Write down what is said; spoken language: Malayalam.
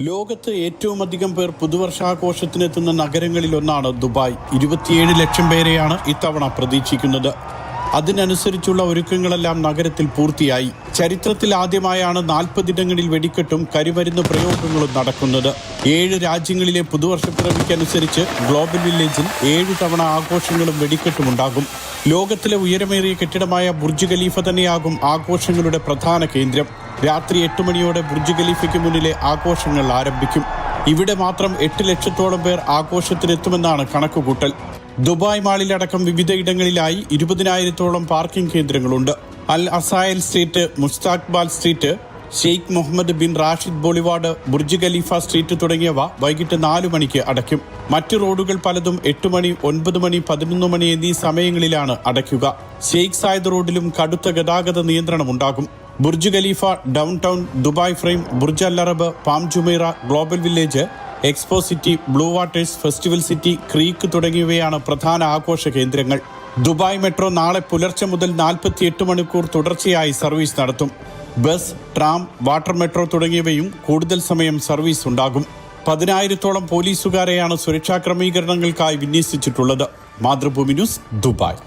ലോകത്ത് ഏറ്റവും അധികം പേർ പുതുവർഷാഘോഷത്തിനെത്തുന്ന നഗരങ്ങളിലൊന്നാണ് ദുബായ്. 27 ലക്ഷം പേരെയാണ് ഇത്തവണ പ്രതീക്ഷിക്കുന്നത്. അതിനനുസരിച്ചുള്ള ഒരുക്കങ്ങളെല്ലാം നഗരത്തിൽ പൂർത്തിയായി. ചരിത്രത്തിൽ ആദ്യമായാണ് 40 ഇടങ്ങളിൽ വെടിക്കെട്ടും കരിമരുന്ന് പ്രയോഗങ്ങളും നടക്കുന്നത്. 7 രാജ്യങ്ങളിലെ പുതുവർഷപ്പിറവിക്കനുസരിച്ച് ഗ്ലോബൽ വില്ലേജിൽ 7 തവണ ആഘോഷങ്ങളും വെടിക്കെട്ടും ഉണ്ടാകും. ലോകത്തിലെ ഉയരമേറിയ കെട്ടിടമായ ബുർജ് ഖലീഫ തന്നെയാകും ആഘോഷങ്ങളുടെ പ്രധാന കേന്ദ്രം. രാത്രി 8 മണിയോടെ ബുർജ് ഖലീഫയ്ക്ക് മുന്നിലെ ആഘോഷങ്ങൾ ആരംഭിക്കും. ഇവിടെ മാത്രം 8 ലക്ഷത്തോളം പേർ ആഘോഷത്തിനെത്തുമെന്നാണ് കണക്കുകൂട്ടൽ. ദുബായ് മാളിലടക്കം വിവിധയിടങ്ങളിലായി 20,000-ഓളം പാർക്കിംഗ് കേന്ദ്രങ്ങളുണ്ട്. Al Asayel Street, Mustaqbal Street, Sheikh Mohammed bin Rashid Boulevard, Burj Khalifa Street തുടങ്ങിയവ വൈകിട്ട് 4 മണിക്ക് അടയ്ക്കും. മറ്റു റോഡുകൾ പലതും 8 മണി, 9 മണി, 11 മണി എന്നീ സമയങ്ങളിലാണ് അടയ്ക്കുക. ഷെയ്ഖ് സായിദ് റോഡിലും കടുത്ത ഗതാഗത നിയന്ത്രണമുണ്ടാകും. Burj Khalifa, Downtown, Dubai Frame, Burj Al Arab, Palm Jumeirah, Global Village, Expo City, Blue Waters, Festival City, Creek തുടങ്ങിയവയാണ് പ്രധാന ആഘോഷ കേന്ദ്രങ്ങൾ. ദുബായ് മെട്രോ നാളെ പുലർച്ചെ മുതൽ 48 മണിക്കൂർ തുടർച്ചയായി സർവീസ് നടത്തും. ബസ്, ട്രാം, വാട്ടർ മെട്രോ തുടങ്ങിയവയും കൂടുതൽ സമയം സർവീസ് ഉണ്ടാകും. 10,000-ഓളം പോലീസുകാരെയാണ് സുരക്ഷാ ക്രമീകരണങ്ങൾക്കായി വിന്യസിച്ചിട്ടുള്ളത്. Mathrubhumi news, Dubai.